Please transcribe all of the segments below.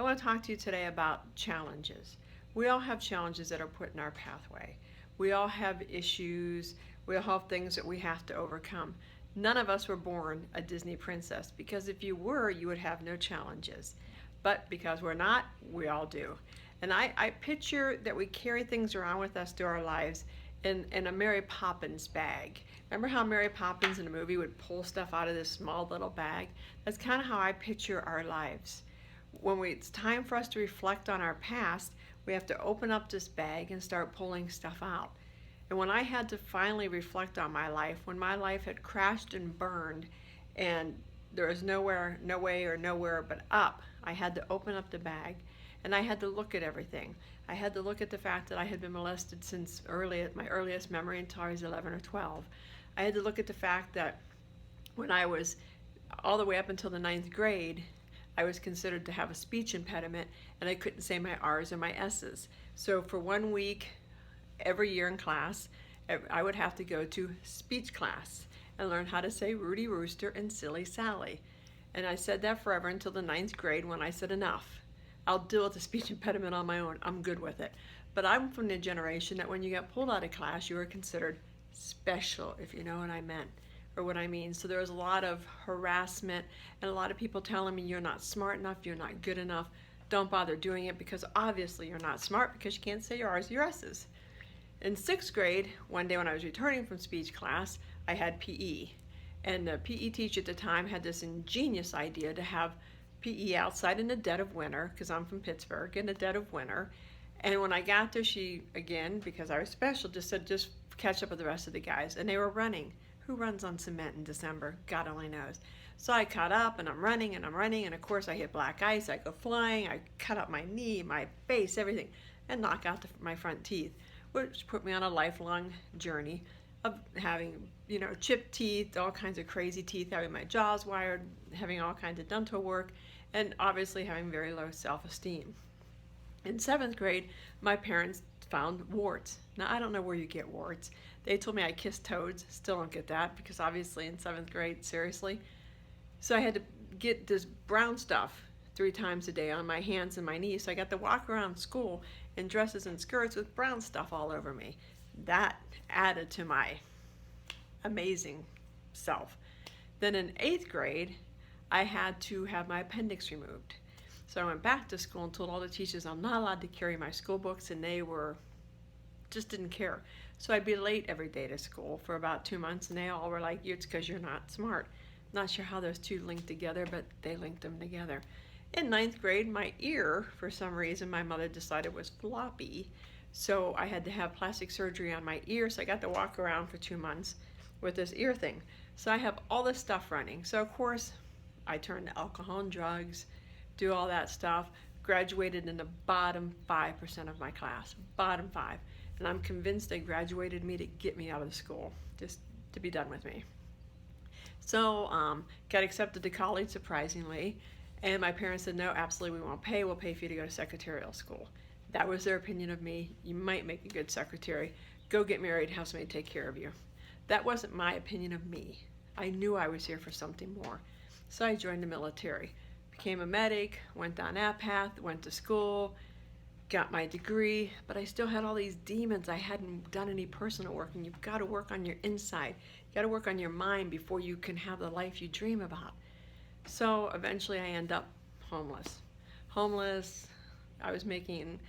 want to talk to you today about challenges. We all have challenges that are put in our pathway. We all have issues. We all have things that we have to overcome. None of us were born a Disney princess because if you were, you would have no challenges. But because we're not, we all do. And I picture that we carry things around with us through our lives in a Mary Poppins bag. Remember how Mary Poppins in a movie would pull stuff out of this small little bag? That's kind of how I picture our lives. It's time for us to reflect on our past, we have to open up this bag and start pulling stuff out. And when I had to finally reflect on my life, when my life had crashed and burned and there was nowhere, no way or nowhere but up, I had to open up the bag and I had to look at everything. I had to look at the fact that I had been molested since my earliest memory until I was 11 or 12. I had to look at the fact that when I was all the way up until the ninth grade, I was considered to have a speech impediment and I couldn't say my R's and my S's. So for 1 week every year in class, I would have to go to speech class and learn how to say Rudy Rooster and Silly Sally. And I said that forever until the ninth grade when I said enough. I'll deal with the speech impediment on my own. I'm good with it. But I'm from the generation that when you got pulled out of class, you were considered special, if you know what I meant or what I mean. So there was a lot of harassment and a lot of people telling me you're not smart enough, you're not good enough, don't bother doing it because obviously you're not smart because you can't say your R's, your S's. In sixth grade, one day when I was returning from speech class, I had PE. And the PE teacher at the time had this ingenious idea to have PE outside in the dead of winter, because I'm from Pittsburgh, in the dead of winter. And when I got there, she, again, because I was special, just said, just catch up with the rest of the guys. And they were running. Who runs on cement in December? God only knows. So I caught up and I'm running, and of course I hit black ice, I go flying, I cut up my knee, my face, everything, and knock out my front teeth, which put me on a lifelong journey of having, chipped teeth, all kinds of crazy teeth, having my jaws wired, having all kinds of dental work, and obviously having very low self-esteem. In seventh grade, my parents found warts. Now, I don't know where you get warts. They told me I kissed toads. Still don't get that because obviously in seventh grade, seriously. So I had to get this brown stuff 3 times a day on my hands and my knees. So I got to walk around school in dresses and skirts with brown stuff all over me. That added to my amazing self. Then in 8th grade, I had to have my appendix removed. So I went back to school and told all the teachers I'm not allowed to carry my school books, and they just didn't care. So I'd be late every day to school for about 2 months, and they all were like, it's because you're not smart. Not sure how those two linked together, but they linked them together. In 9th grade, my ear, for some reason, my mother decided was floppy. So I had to have plastic surgery on my ear, so I got to walk around for 2 months with this ear thing. So I have all this stuff running. So of course, I turned to alcohol and drugs, do all that stuff, graduated in the bottom 5% of my class, bottom 5. And I'm convinced they graduated me to get me out of the school, just to be done with me. So got accepted to college, surprisingly, and my parents said, no, absolutely we won't pay, we'll pay for you to go to secretarial school. That was their opinion of me. You might make a good secretary. Go get married, have somebody take care of you. That wasn't my opinion of me. I knew I was here for something more. So I joined the military, became a medic, went down that path, went to school, got my degree, but I still had all these demons. I hadn't done any personal work, and you've got to work on your inside. You got to work on your mind before you can have the life you dream about. So eventually I end up homeless. I was making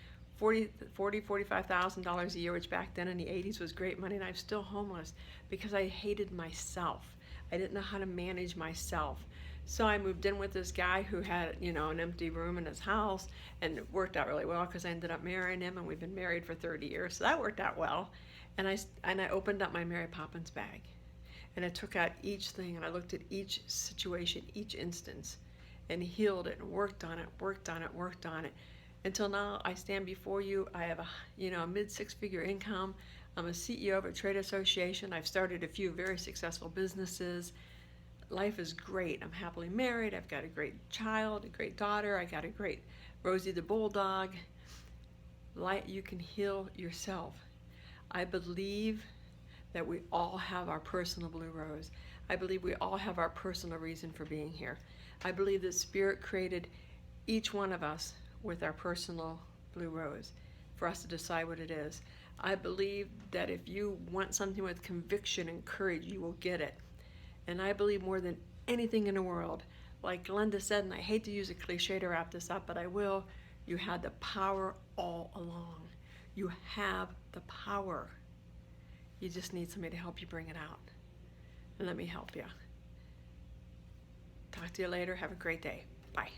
$45,000 a year, which back then in the 80s was great money, and I'm still homeless because I hated myself. I didn't know how to manage myself. So I moved in with this guy who had, an empty room in his house, and it worked out really well because I ended up marrying him, and we've been married for 30 years, so that worked out well. And I opened up my Mary Poppins bag, and I took out each thing, and I looked at each situation, each instance, and healed it, and worked on it, until now I stand before you. I have a mid-6-figure income. I'm a CEO of a trade association. I've started a few very successful businesses. Life is great. I'm happily married. I've got a great child, a great daughter. I got a great Rosie the Bulldog. You can heal yourself. I believe that we all have our personal blue rose. I believe we all have our personal reason for being here. I believe that Spirit created each one of us with our personal blue rose for us to decide what it is. I believe that if you want something with conviction and courage, you will get it. And I believe more than anything in the world, like Glenda said, and I hate to use a cliche to wrap this up, but I will, you had the power all along. You have the power. You just need somebody to help you bring it out. And let me help you. Talk to you later. Have a great day. Bye.